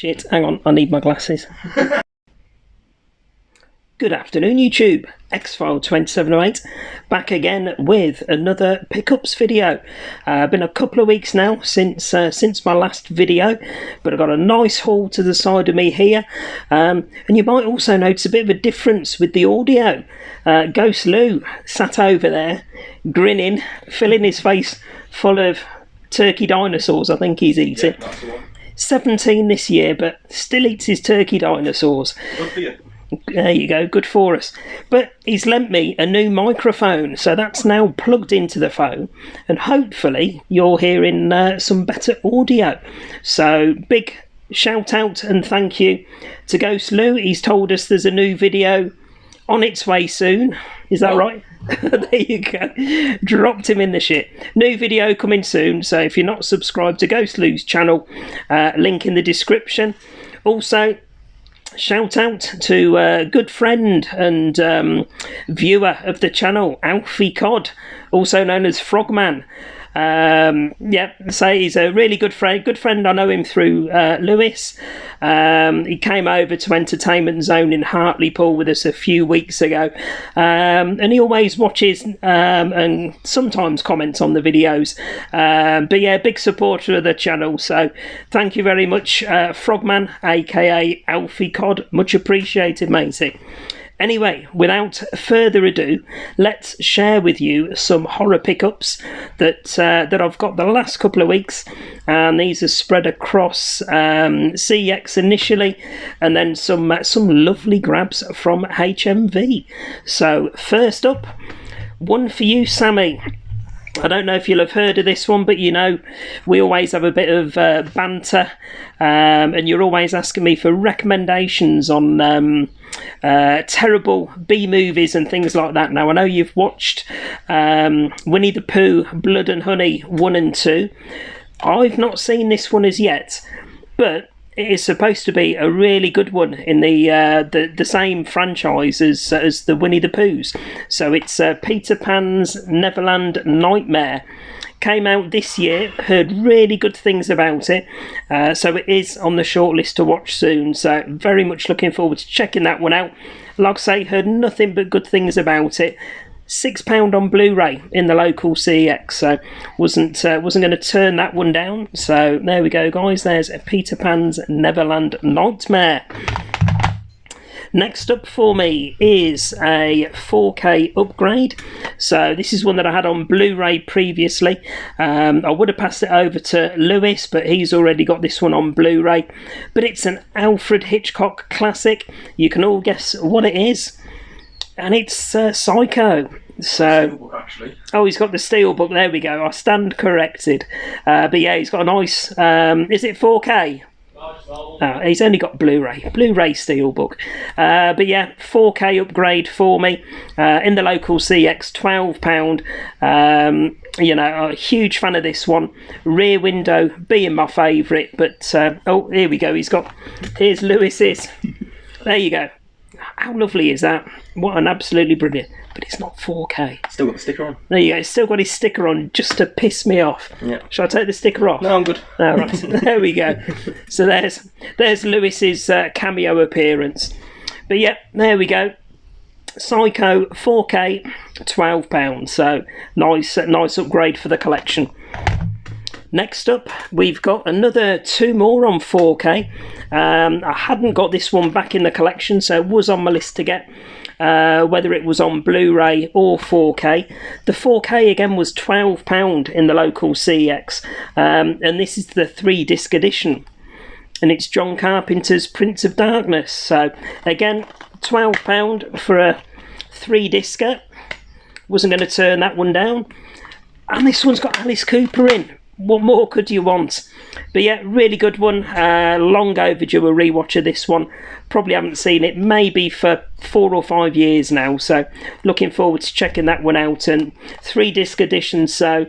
shit, hang on, I need my glasses. Good afternoon YouTube, Xfile2708, back again with another pickups video. Been a couple of weeks now since my last video, but I've got a nice haul to the side of me here, and you might also notice a bit of a difference with the audio. Ghost Lou sat over there, grinning, filling his face full of turkey dinosaurs, I think he's eating. Yeah, that's the one. 17 this year, but still eats his turkey dinosaurs. Good for you. There you go, good for us. But he's lent me a new microphone, so that's now plugged into the phone, and hopefully you're hearing some better audio. So big shout out and thank you to Ghost Lou. He's told us there's a new video on its way soon. Is that right? There you go. Dropped him in the shit. New video coming soon, so if you're not subscribed to Ghost Lou's channel, link in the description. Also, shout out to a good friend and viewer of the channel, Alfie Cod, also known as Frogman. So he's a really good friend. I know him through Lewis. He came over to Entertainment Zone in Hartlepool with us a few weeks ago, and he always watches and sometimes comments on the videos, but yeah, big supporter of the channel, so thank you very much, Frogman aka Alfie Cod, much appreciated, matey. Anyway, without further ado, let's share with you some horror pickups that I've got the last couple of weeks, and these are spread across CEX initially, and then some lovely grabs from HMV. So first up, one for you, Sammy. I don't know if you'll have heard of this one, but you know, we always have a bit of banter, and you're always asking me for recommendations on terrible B-movies and things like that. Now, I know you've watched Winnie the Pooh, Blood and Honey 1 and 2. I've not seen this one as yet, but it is supposed to be a really good one in the same franchise as the Winnie the Poohs. So it's Peter Pan's Neverland Nightmare. Came out this year, heard really good things about it, so it is on the shortlist to watch soon, so very much looking forward to checking that one out. Like I say, heard nothing but good things about it. £6 on Blu-ray in the local CEX, so wasn't going to turn that one down. So there we go, guys. There's Peter Pan's Neverland Nightmare. Next up for me is a 4K upgrade. So this is one that I had on Blu-ray previously. I would have passed it over to Lewis, but he's already got this one on Blu-ray. But it's an Alfred Hitchcock classic. You can all guess what it is. And it's Psycho. So, Steelbook, actually. Oh, he's got the Steelbook. There we go. I stand corrected. But yeah, he's got a nice. Is it 4K? He's only got Blu-ray Steelbook. But yeah, 4K upgrade for me in the local CX, £12. You know, a huge fan of this one. Rear Window being my favourite. But oh, here we go. Here's Lewis's. There you go. How lovely is that? What an absolutely brilliant. But it's not 4K. Still got the sticker on. There you go. It's still got his sticker on just to piss me off. Yeah. Shall I take the sticker off? No, I'm good. All right. There we go. So there's Lewis's cameo appearance. But yeah, there we go. Psycho 4K, £12. So nice upgrade for the collection. Next up, we've got another two more on 4K. I hadn't got this one back in the collection, so it was on my list to get, whether it was on Blu-ray or 4K. The 4K again was £12 in the local CEX, and this is the 3-disc edition. And it's John Carpenter's Prince of Darkness. So again, £12 for a 3-discer. Wasn't going to turn that one down. And this one's got Alice Cooper in. What more could you want? But yeah, really good one. Long overdue a rewatch of this one. Probably haven't seen it maybe for 4 or 5 years now, so looking forward to checking that one out. And 3-disc edition, so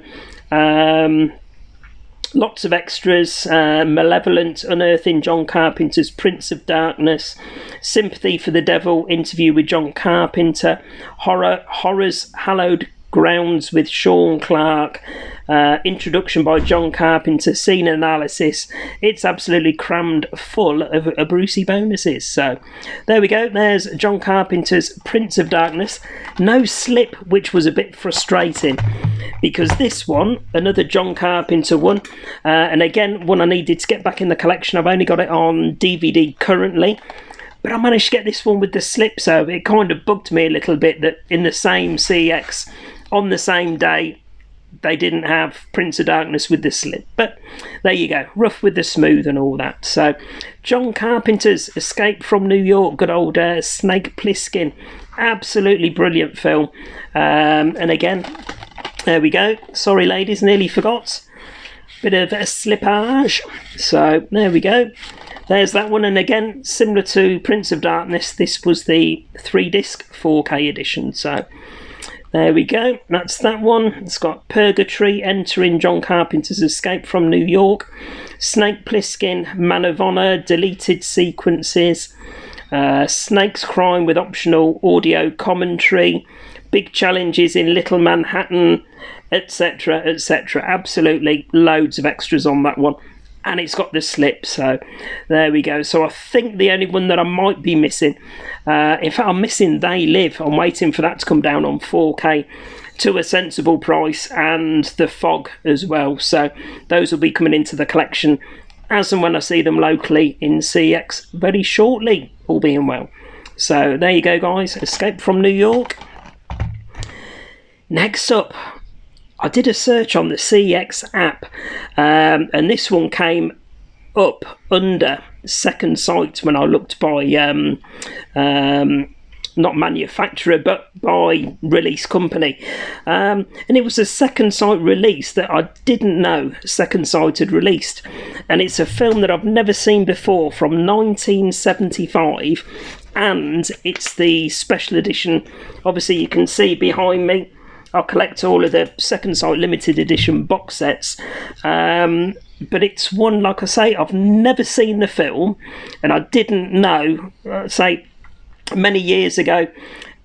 lots of extras. Malevolent, Unearthing John Carpenter's Prince of Darkness, Sympathy for the Devil, Interview with John Carpenter, Horrors Hallowed Grounds with Sean Clark, introduction by John Carpenter, scene analysis. It's absolutely crammed full of Brucey bonuses. So there we go. There's John Carpenter's Prince of Darkness. No slip, which was a bit frustrating, because this one, another John Carpenter one, and again, one I needed to get back in the collection. I've only got it on DVD currently, but I managed to get this one with the slip, so it kind of bugged me a little bit that in the same CX, on the same day, they didn't have Prince of Darkness with the slip. But there you go, rough with the smooth and all that. So John Carpenter's Escape from New York, good old Snake Plissken, absolutely brilliant film. And again, there we go. Sorry ladies, nearly forgot. Bit of a slippage. So there we go. There's that one, and again, similar to Prince of Darkness, this was the 3-disc 4K edition. So there we go, that's that one. It's got Purgatory, entering John Carpenter's Escape from New York, Snake Plissken, Man of Honor, deleted sequences, Snake's Crime with optional audio commentary, big challenges in Little Manhattan, etc., etc. Absolutely loads of extras on that one. And it's got the slip, so there we go. So I think the only one that I might be missing, in fact I'm missing They Live. I'm waiting for that to come down on 4K to a sensible price, and The Fog as well. So those will be coming into the collection as and when I see them locally in CX very shortly, all being well. So there you go guys, Escape from New York. Next up, I did a search on the CX app, and this one came up under Second Sight when I looked by, not manufacturer, but by release company. And it was a Second Sight release that I didn't know Second Sight had released. And it's a film that I've never seen before, from 1975, and it's the special edition. Obviously you can see behind me, I'll collect all of the Second Sight limited edition box sets, but it's one, like I say, I've never seen the film, and I didn't know, say many years ago,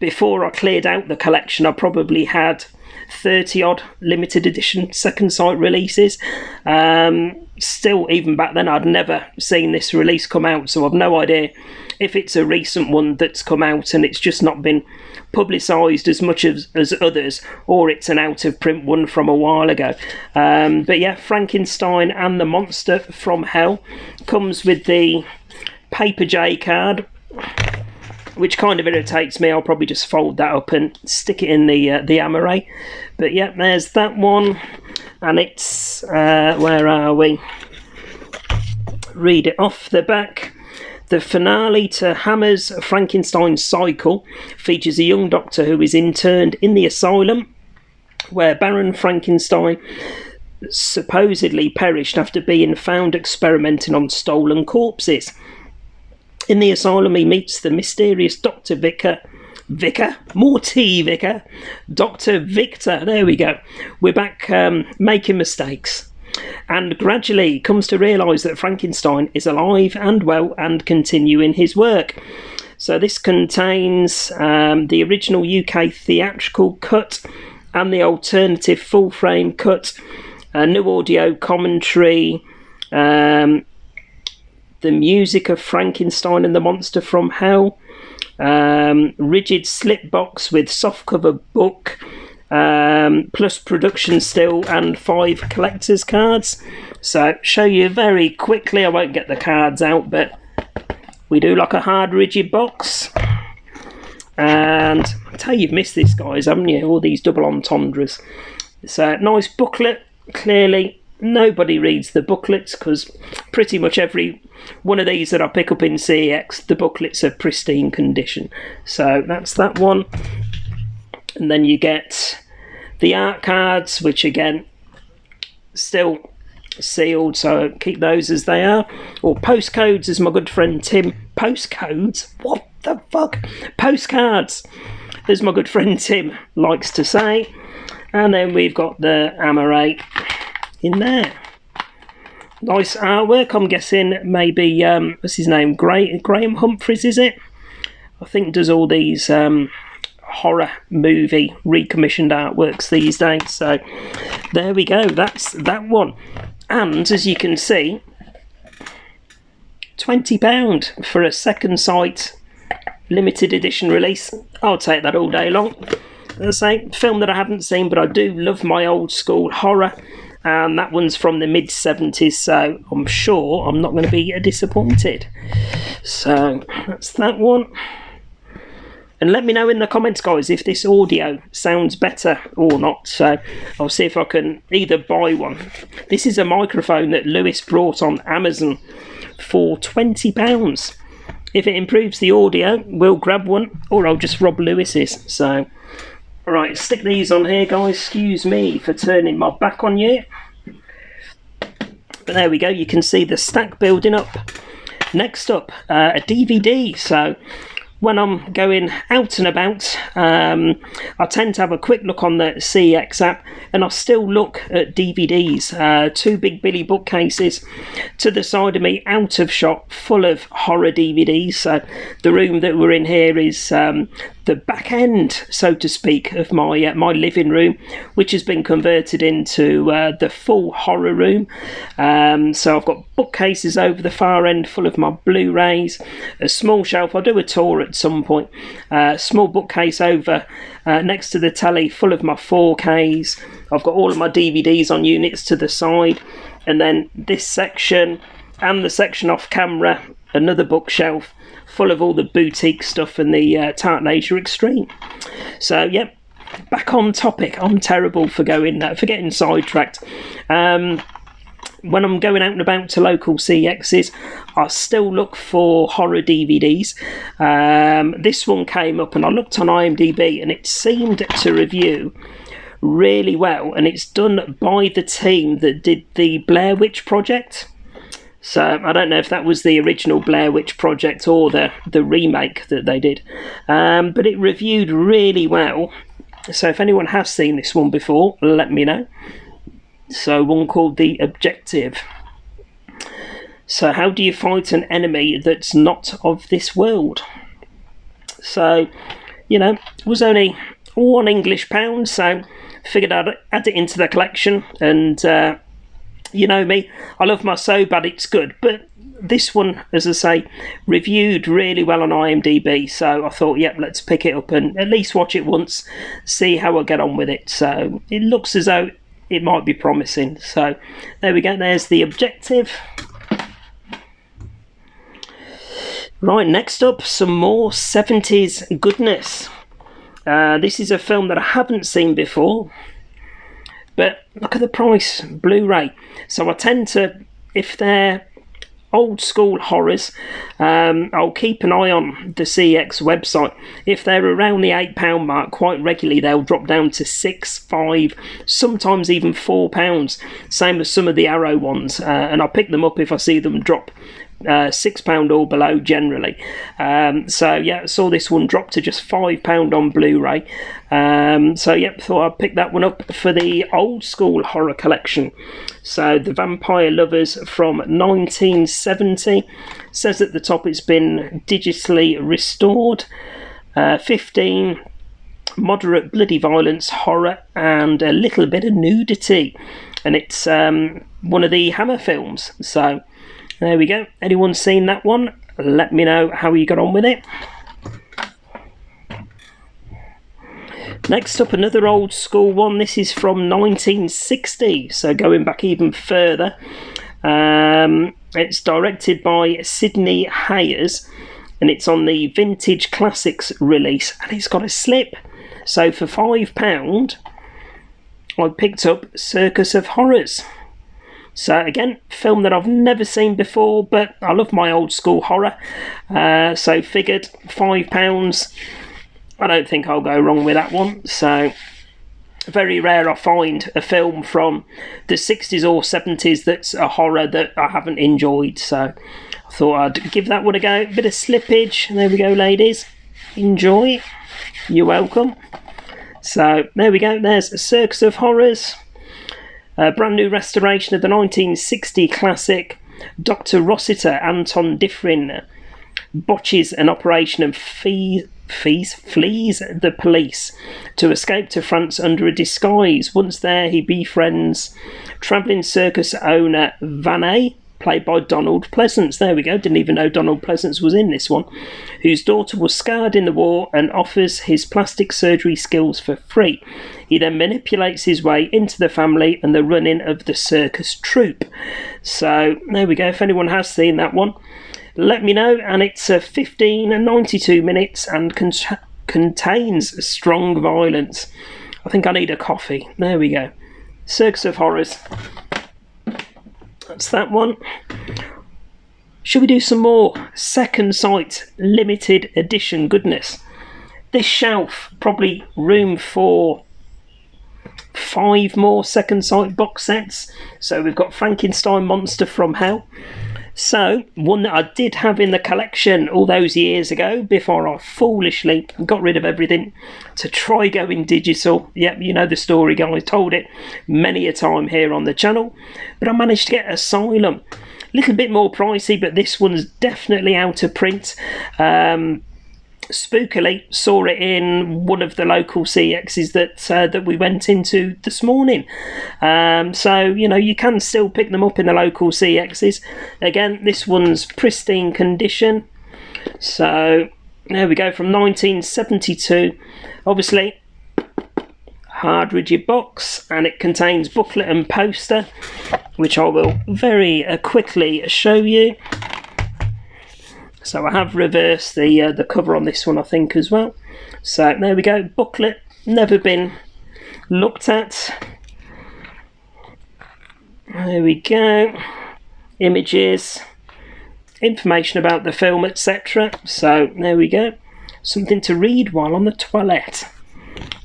before I cleared out the collection, I probably had 30 odd limited edition Second Sight releases. Still, even back then, I'd never seen this release come out, so I've no idea if it's a recent one that's come out and it's just not been publicised as much as others, or it's an out of print one from a while ago. But yeah, Frankenstein and the Monster from Hell comes with the Paper J card, which kind of irritates me. I'll probably just fold that up and stick it in the Amaray. But yeah, there's that one, and it's where are we? Read it off the back. The finale to Hammer's Frankenstein cycle features a young doctor who is interned in the asylum where Baron Frankenstein supposedly perished after being found experimenting on stolen corpses. In the asylum, he meets the mysterious Dr. More T, Vicar? Dr. Victor, there we go. We're back making mistakes. And gradually comes to realise that Frankenstein is alive and well and continuing his work. So this contains the original UK theatrical cut and the alternative full frame cut, new audio commentary, the music of Frankenstein and the Monster from Hell, rigid slip box with softcover book, plus production still and 5 collector's cards. So show you very quickly, I won't get the cards out, but we do like a hard rigid box. And I tell you, you've missed this guys, haven't you? All these double entendres. So nice booklet. Clearly nobody reads the booklets, because pretty much every one of these that I pick up in CX, the booklets are pristine condition. So that's that one. And then you get the art cards, which again, still sealed, so keep those as they are. Or postcodes, as my good friend Tim. Postcodes? What the fuck? Postcards, as my good friend Tim likes to say. And then we've got the Amaray in there. Nice artwork. I'm guessing maybe, what's his name? Graham Humphries, is it? I think does all these... horror movie recommissioned artworks these days. So there we go, that's that one. And as you can see, £20 for a Second Sight limited edition release. I'll take that all day long. As I say, film that I haven't seen, but I do love my old school horror, and that one's from the mid-70s, so I'm sure I'm not going to be disappointed. So that's that one. And let me know in the comments, guys, if this audio sounds better or not. So I'll see if I can either buy one. This is a microphone that Lewis brought on Amazon for £20. If it improves the audio, we'll grab one, or I'll just rob Lewis's. So, right, stick these on here, guys. Excuse me for turning my back on you. But there we go, you can see the stack building up. Next up, a DVD. So when I'm going out and about, I tend to have a quick look on the CEX app, and I still look at DVDs. Two big Billy bookcases to the side of me, out of shot, full of horror DVDs. So the room that we're in here is the back end, so to speak, of my my living room, which has been converted into the full horror room. So I've got bookcases over the far end full of my Blu-rays, a small shelf, I'll do a tour at some point, small bookcase over next to the telly full of my 4Ks. I've got all of my DVDs on units to the side, and then this section and the section off camera, another bookshelf full of all the boutique stuff and the Tartan Asia Extreme. So yep, back on topic. I'm terrible for getting sidetracked. When I'm going out and about to local CEXs, I still look for horror DVDs. This one came up and I looked on IMDb and it seemed to review really well, and it's done by the team that did the Blair Witch Project. So I don't know if that was the original Blair Witch Project or the remake that they did, but it reviewed really well. So if anyone has seen this one before, let me know. So one called The Objective. So how do you fight an enemy that's not of this world? So, you know, it was only £1 English, so figured I'd add it into the collection. And you know me, I love my So Bad It's Good, but this one, as I say, reviewed really well on IMDb, so I thought, yep, let's pick it up and at least watch it once, see how I get on with it. So it looks as though it might be promising. So there we go, there's The Objective. Right, next up, some more 70s goodness. This is a film that I haven't seen before, but look at the price, Blu-ray. So I tend to, if they're old school horrors, I'll keep an eye on the CEX website. If they're around the £8 mark, quite regularly they'll drop down to £6, £5, sometimes even £4. Same as some of the Arrow ones, and I'll pick them up if I see them drop £6 or below generally. So yeah, saw this one drop to just £5 on Blu-ray. So yep, thought I'd pick that one up for the old school horror collection. So The Vampire Lovers from 1970. Says at the top it's been digitally restored. 15 moderate bloody violence, horror, and a little bit of nudity. And it's one of the Hammer films. So there we go. Anyone seen that one? Let me know how you got on with it. Next up, another old school one. This is from 1960, so going back even further. It's directed by Sidney Hayers, and it's on the Vintage Classics release, and it's got a slip. So for £5, I picked up Circus of Horrors. So again, film that I've never seen before, but I love my old school horror. So figured £5, I don't think I'll go wrong with that one. So very rare I find a film from the 60s or 70s that's a horror that I haven't enjoyed. So I thought I'd give that one a go. Bit of slippage. There we go, ladies. Enjoy. You're welcome. So there we go. There's a Circus of Horrors. A brand new restoration of the 1960 classic. Dr. Rossiter, Anton Diffrin, botches an operation and flees the police to escape to France under a disguise. Once there, he befriends travelling circus owner Vanet, played by Donald Pleasance. There we go, didn't even know Donald Pleasance was in this one. Whose daughter was scarred in the war and offers his plastic surgery skills for free. He then manipulates his way into the family and the running of the circus troupe. So there we go, if anyone has seen that one, let me know. And it's 15 and 92 minutes and contains strong violence. I think I need a coffee. There we go. Circus of Horrors. That's that one. Should we do some more Second Sight limited edition goodness? This shelf, probably room for 5 more Second Sight box sets. So we've got Frankenstein Monster from Hell. So, one that I did have in the collection all those years ago before I foolishly got rid of everything to try going digital. Yep, you know the story, guys. Told it many a time here on the channel. But I managed to get Asylum. A little bit more pricey, but this one's definitely out of print. Spookily saw it in one of the local CXs that we went into this morning. So, you know, you can still pick them up in the local CXs. Again, this one's pristine condition. So, there we go, from 1972. Obviously, hard rigid box, and it contains booklet and poster, which I will very quickly show you. So I have reversed the cover on this one, I think, as well. So there we go, booklet, never been looked at. There we go, images, information about the film, etc. So there we go, something to read while on the toilet.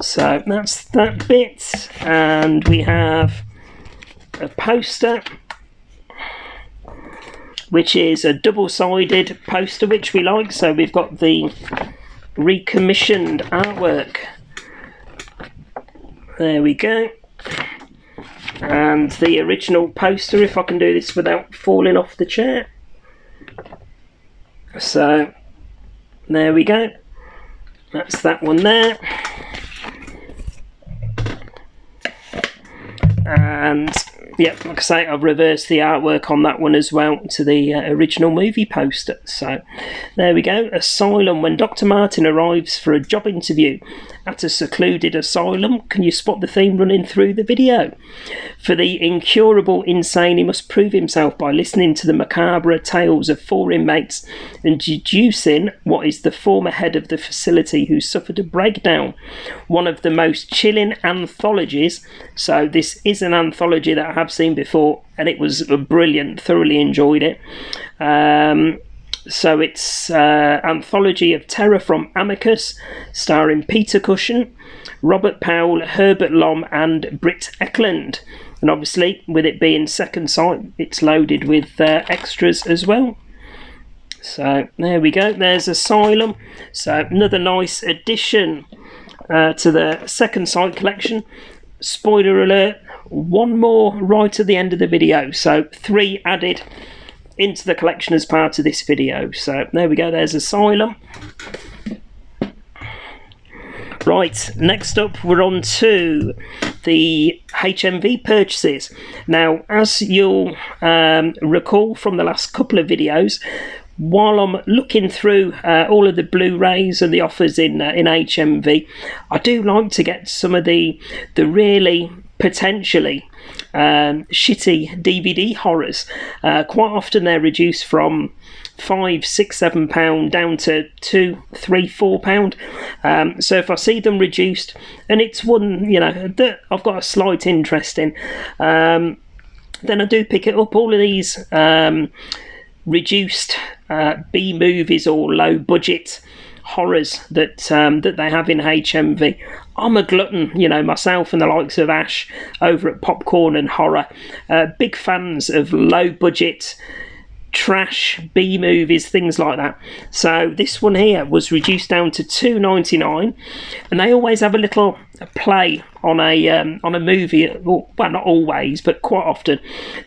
So that's that bit, and we have a poster, which is a double-sided poster, which we like. So we've got the recommissioned artwork. There we go. And the original poster, if I can do this without falling off the chair. So, there we go. That's that one there. And yeah, like I say, I've reversed the artwork on that one as well to the original movie poster. So there we go. Asylum. When Dr. Martin arrives for a job interview at a secluded asylum, can you spot the theme running through the video? For the incurable insane, he must prove himself by listening to the macabre tales of 4 inmates and deducing what is the former head of the facility who suffered a breakdown. One of the most chilling anthologies. So this is an anthology that I have seen before, and it was brilliant. Thoroughly enjoyed it. So it's Anthology of Terror from Amicus, starring Peter Cushing, Robert Powell, Herbert Lom and Britt Ekland. And obviously, with it being Second Sight, it's loaded with extras as well. So there we go, there's Asylum. So another nice addition to the Second Sight collection. Spoiler alert, one more right at the end of the video. So 3 added into the collection as part of this video. So there we go, there's Asylum. Right, next up we're on to the HMV purchases. Now, as you'll recall from the last couple of videos, while I'm looking through all of the Blu-rays and the offers in HMV, I do like to get some of the really potentially shitty DVD horrors. Quite often they're reduced from £5, £6, £7 down to £2, £3, £4. So if I see them reduced, and it's one, you know, that I've got a slight interest in, then I do pick it up. All of these reduced B movies or low budget horrors that they have in HMV. I'm a glutton, you know, myself and the likes of Ash over at Popcorn and Horror. Big fans of low budget trash B movies, things like that. So this one here was reduced down to £2.99, and they always have a little play on a movie. Well, not always, but quite often.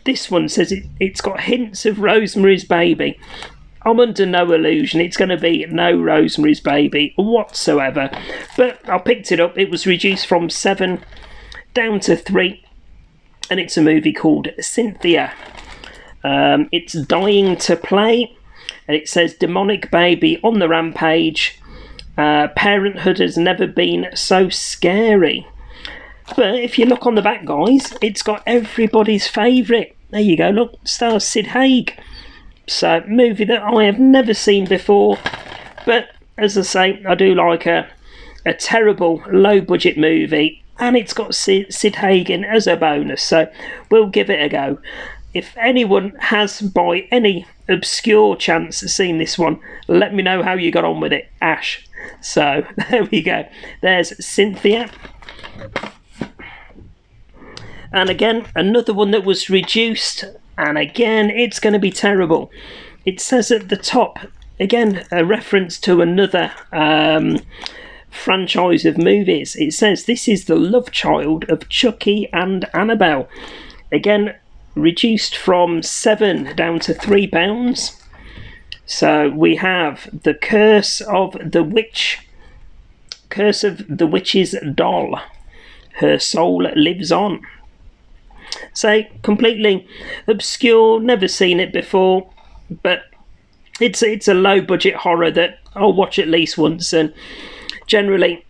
This one says it's got hints of Rosemary's Baby. I'm under no illusion it's going to be no Rosemary's Baby whatsoever. But I picked it up. It was reduced from 7 down to 3. And it's a movie called Cynthia. It's Dying to Play. And it says, demonic baby on the rampage. Parenthood has never been so scary. But if you look on the back, guys, it's got everybody's favourite. There you go, look, stars Sid Haig. So, movie that I have never seen before. But, as I say, I do like a terrible, low-budget movie. And it's got Sid Haig in as a bonus. So, we'll give it a go. If anyone has, by any obscure chance, seen this one, let me know how you got on with it, Ash. So, there we go. There's Cynthia. And again, another one that was reduced. And again, it's going to be terrible. It says at the top, again, a reference to another franchise of movies. It says, this is the love child of Chucky and Annabelle. Again, reduced from 7 down to £3. So we have The Curse of the Witch. Curse of the Witch's Doll. Her Soul Lives On. So, completely obscure, never seen it before, but it's a low-budget horror that I'll watch at least once, and generally,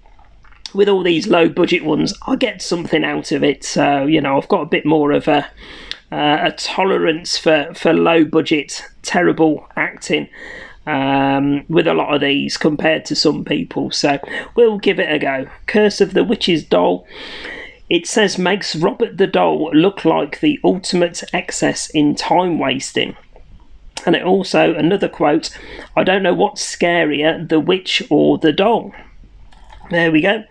with all these low-budget ones, I get something out of it, so, you know, I've got a bit more of a tolerance for low-budget, terrible acting with a lot of these compared to some people, so we'll give it a go. Curse of the Witch's Doll. It says, makes Robert the Doll look like the ultimate excess in time wasting. And it also, another quote, I don't know what's scarier, the witch or the doll. There we go.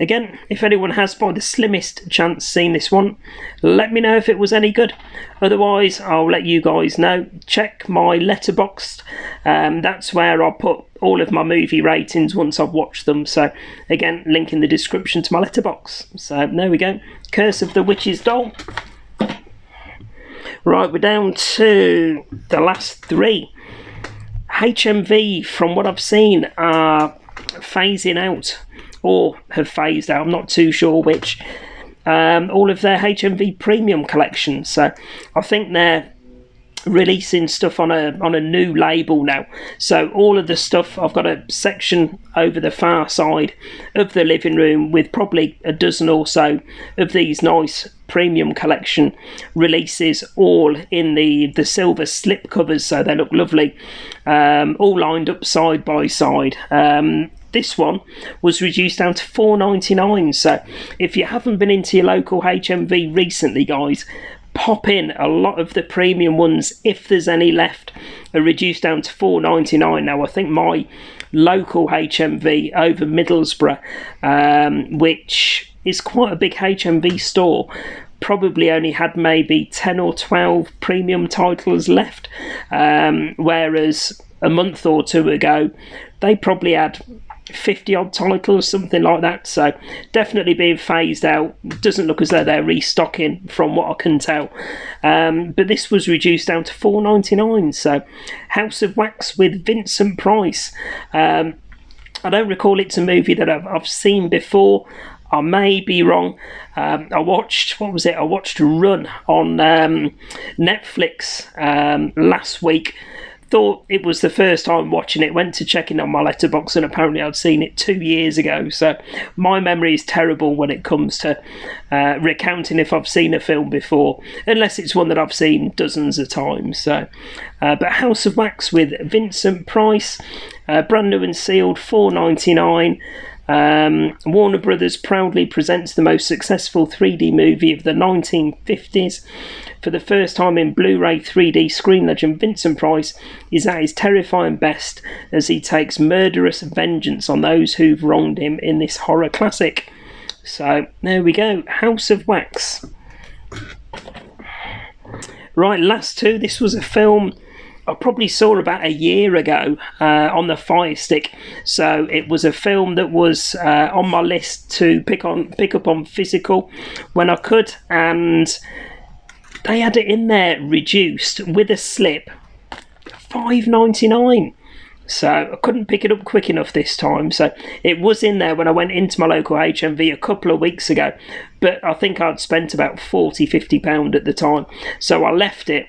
Again, if anyone has by the slimmest chance seen this one, let me know if it was any good. Otherwise, I'll let you guys know. Check my Letterboxd. That's where I'll put all of my movie ratings once I've watched them. So, again, link in the description to my Letterboxd. So, there we go. Curse of the Witch's Doll. Right, we're down to the last 3. HMV, from what I've seen, are phasing out. Or have phased out, I'm not too sure which, all of their HMV Premium collection. So I think they're releasing stuff on a new label now. So all of the stuff, I've got a section over the far side of the living room with probably a dozen or so of these nice premium collection releases, all in the silver slip covers, so they look lovely, all lined up side by side. This one was reduced down to $4.99, so if you haven't been into your local HMV recently, guys, pop in. A lot of the premium ones, if there's any left, are reduced down to $4.99. Now, I think my local HMV over Middlesbrough, which is quite a big HMV store, probably only had maybe 10 or 12 premium titles left, whereas a month or two ago, they probably had 50 odd titles, something like that. So definitely being phased out. Doesn't look as though they're restocking from what I can tell, but this was reduced down to $4.99. So House of Wax with Vincent Price. I don't recall it's a movie that I've seen before. I may be wrong. I watched Run on Netflix last week. Thought it was the first time watching it, went to checking on my Letterboxd, and apparently I'd seen it 2 years ago. So my memory is terrible when it comes to recounting if I've seen a film before, unless it's one that I've seen dozens of times. So, but House of Wax with Vincent Price, brand new and sealed, $4.99. Warner Brothers proudly presents the most successful 3D movie of the 1950s. For the first time in Blu-ray 3D, screen legend Vincent Price is at his terrifying best as he takes murderous vengeance on those who've wronged him in this horror classic. So, there we go, House of Wax. Right, last 2. This was a film I probably saw about a year ago on the Fire Stick. So it was a film that was on my list to pick up on physical when I could, and they had it in there reduced with a slip £5.99. So I couldn't pick it up quick enough this time. So it was in there when I went into my local HMV a couple of weeks ago, but I think I'd spent about £40-50 at the time. So I left it,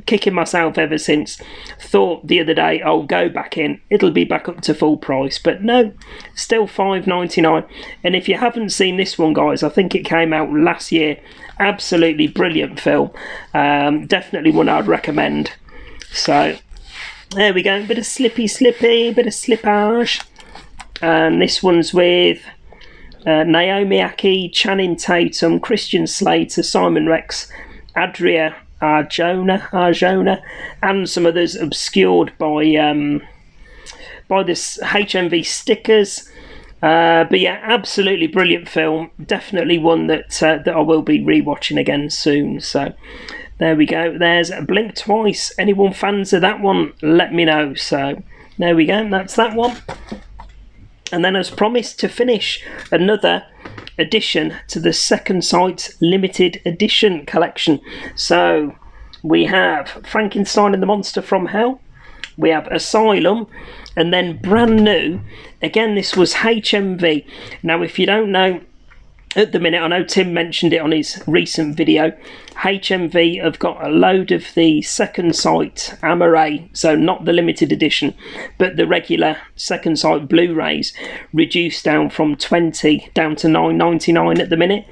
kicking myself ever since. Thought the other day I'll go back in, it'll be back up to full price, but no, still £5.99. And if you haven't seen this one, guys, I think it came out last year. Absolutely brilliant film. Definitely one I'd recommend. So there we go, bit of slippy, bit of slippage. And this one's with Naomi Ackie, Channing Tatum, Christian Slater, Simon Rex, Adria Arjona, and some others obscured by this HMV stickers. But yeah, absolutely brilliant film. Definitely one that I will be rewatching again soon. So there we go. There's Blink Twice. Anyone fans of that one, let me know. So there we go. That's that one. And then as promised, to finish, another addition to the Second Sight limited edition collection. So we have Frankenstein and the Monster from Hell. We have Asylum. And then brand new, again, this was HMV. Now, if you don't know, at the minute, I know Tim mentioned it on his recent video, HMV have got a load of the Second Sight Amaray, so not the limited edition, but the regular Second Sight Blu-rays, reduced down from 20 down to $9.99 at the minute.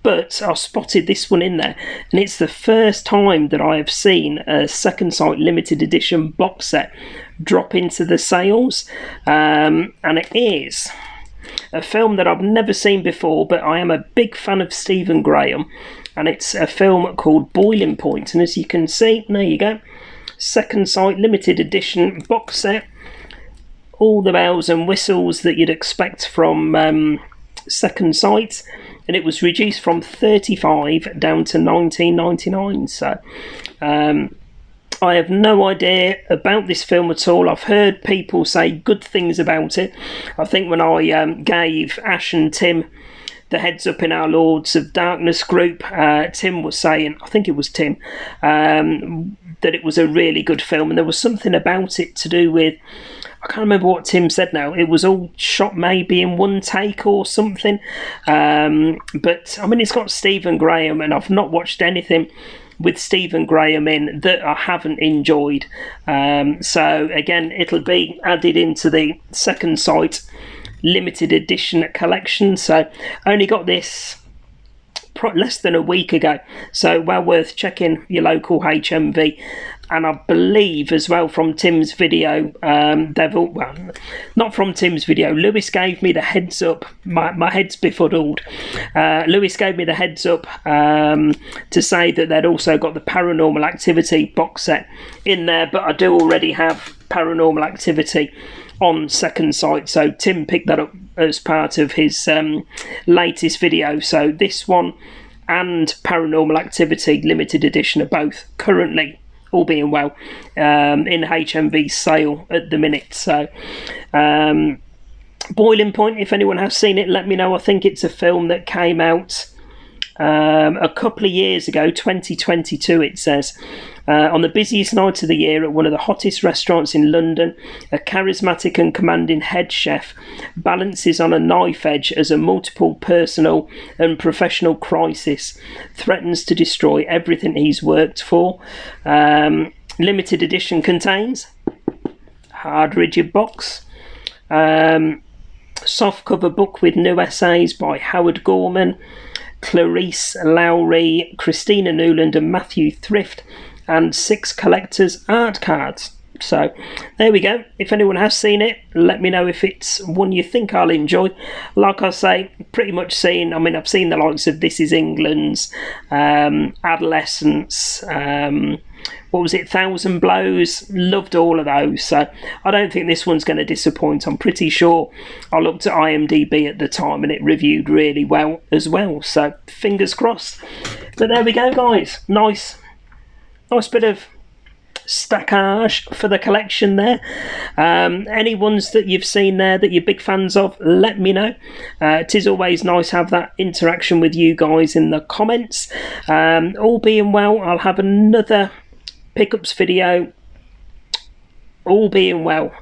But I spotted this one in there, and it's the first time that I have seen a Second Sight limited edition box set drop into the sales, and it is a film that I've never seen before, but I am a big fan of Stephen Graham, and it's a film called Boiling Point. And as you can see, there you go, Second Sight limited edition box set, all the bells and whistles that you'd expect from Second Sight, and it was reduced from 35 down to 19.99. So I have no idea about this film at all. I've heard people say good things about it. I think when I gave Ash and Tim the heads up in our Lords of Darkness group, Tim was saying, I think it was Tim, that it was a really good film, and there was something about it to do with, I can't remember what Tim said now. It was all shot maybe in one take or something. But, I mean, it's got Stephen Graham, and I've not watched anything with Stephen Graham in that I haven't enjoyed. So, again, it'll be added into the Second Sight limited edition collection. So, I only got this less than a week ago. So, well worth checking your local HMV. And I believe as well from Tim's video, not from Tim's video, Lewis gave me the heads up. My head's befuddled. Lewis gave me the heads up to say that they'd also got the Paranormal Activity box set in there, but I do already have Paranormal Activity on Second Sight, so Tim picked that up as part of his latest video. So this one and Paranormal Activity limited edition are both currently, all being well, in HMV sale at the minute. So Boiling Point, if anyone has seen it, let me know. I think it's a film that came out a couple of years ago, 2022 it says. On the busiest night of the year at one of the hottest restaurants in London, a charismatic and commanding head chef balances on a knife edge as a multiple personal and professional crisis threatens to destroy everything he's worked for. Limited edition contains hard rigid box, soft cover book with new essays by Howard Gorman, Clarice Lowry, Christina Newland and Matthew Thrift, and 6 collector's art cards. So there we go. If anyone has seen it, let me know if it's one you think I'll enjoy. Like I say, pretty much seen, I mean, I've seen the likes of This Is England's, Adolescence, what was it, Thousand Blows, loved all of those, so I don't think this one's going to disappoint. I'm pretty sure I looked at IMDb at the time and it reviewed really well as well, so fingers crossed. But there we go, guys, nice bit of stackage for the collection there. Any ones that you've seen there that you're big fans of, let me know. It is always nice to have that interaction with you guys in the comments. All being well, I'll have another pickups video all being well,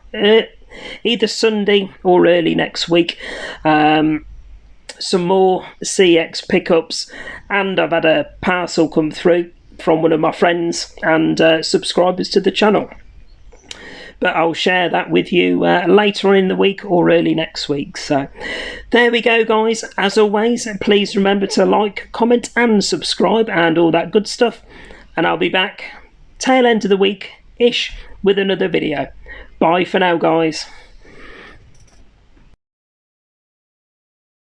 either Sunday or early next week. Some more CX pickups, and I've had a parcel come through from one of my friends and subscribers to the channel. But I'll share that with you later on in the week or early next week. So there we go, guys. As always, please remember to like, comment and subscribe and all that good stuff. And I'll be back tail end of the week-ish with another video. Bye for now, guys.